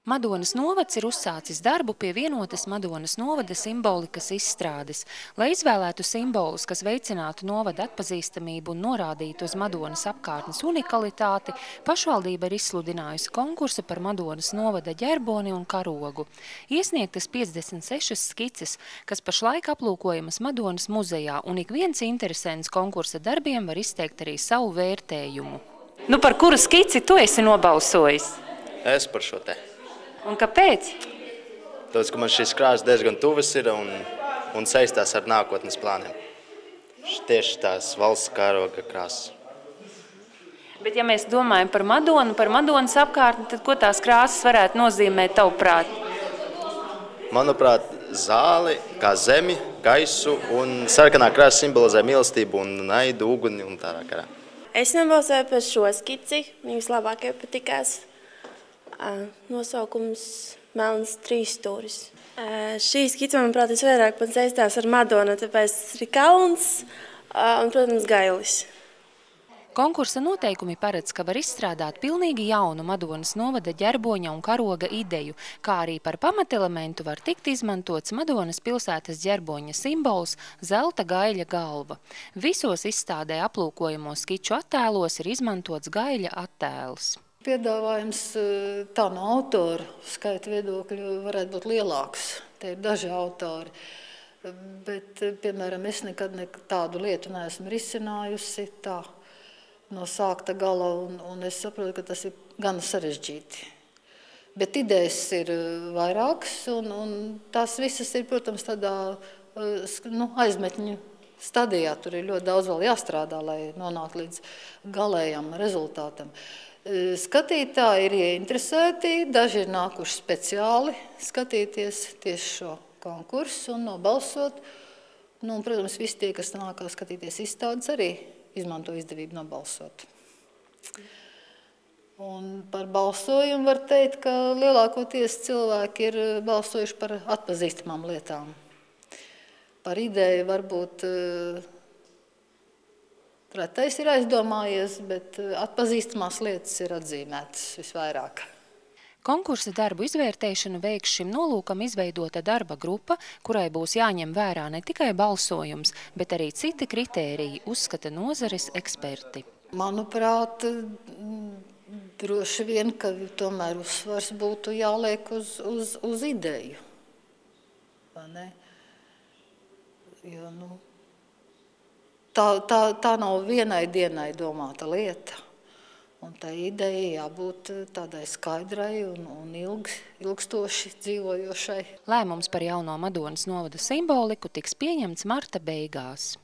Madonas novads ir uzsācis darbu pie vienotas Madonas novada simbolikas izstrādes. Lai izvēlētu simbolus, kas veicinātu novada atpazīstamību un norādītu uz Madonas apkārtnes unikalitāti, pašvaldība ir izsludinājusi konkursu par Madonas novada ģerboni un karogu. Iesniegtas 56 skices, kas pašlaik aplūkojamas Madonas muzejā, un ik viens interesents konkursa darbiem var izteikt arī savu vērtējumu. Nu, par kuru skici tu esi nobalsojis? Es par šo te. Un kāpēc? Tāpēc, ka man šis krāsas diezgan tuvas ir un saistās ar nākotnes plāniem. Tieši tās valsts karoga krāsas. Bet ja mēs domājam par Madonas apkārtni, tad ko tās krāsas varētu nozīmēt tavuprāt? Manuprāt, zāli, kā zemi, gaisu un sarkanā krāsa simbolizē mīlestību un naidu, uguni un tādā karā. Es nobalsoju par šo skici, viņas labākie patikās. Nosaukums melns trīsstūris. Šī skica, manuprāt, visvairāk pat saistās ar Madonu, tāpēc ir kalns un, protams, gailis. Konkursa noteikumi paredz, ka var izstrādāt pilnīgi jaunu Madonas novada ģerboņa un karoga ideju, kā arī par pamatelementu var tikt izmantots Madonas pilsētas ģerboņa simbols zelta gaļa galva. Visos izstādē aplūkojamo skiču attēlos ir izmantots gaļa attēls. Piedāvājums tā no autora skaita viedokļu varētu būt lielāks. Te ir daži autori. Bet, piemēram, es nekad tādu lietu neesmu risinājusi tā no sākta gala, un es saprotu, ka tas ir gana sarežģīti. Bet idejas ir vairākas, un tās visas ir, protams, tādā aizmetņu stadijā. Tur ir ļoti daudz vēl jāstrādā, lai nonāktu līdz galējam rezultātam. Skatītāji ir ieinteresēti, daži ir nākuši speciāli skatīties tieši šo konkursu un nobalsot. Un, protams, visi tie, kas nākā skatīties izstādes, arī izmanto izdevību nobalsot. Un par balsojumu var teikt, ka lielākoties cilvēki ir balsojuši par atpazīstamām lietām. Par ideju varbūt retais ir aizdomājies, bet atpazīstamās lietas ir atzīmētas visvairāk. Konkursa darbu izvērtēšanu veiks šim nolūkam izveidota darba grupa, kurai būs jāņem vērā ne tikai balsojums, bet arī citi kritēriji, uzskata nozares eksperti. Manuprāt, droši vien, ka tomēr uzsvars būtu jāliek uz ideju. Vai ne? Jo, Tā nav vienai dienai domāta lieta, un tā ideja jābūt tādai skaidrai un ilgstoši dzīvojošai. Lēmums par jauno Madonas novada simboliku tiks pieņemts marta beigās.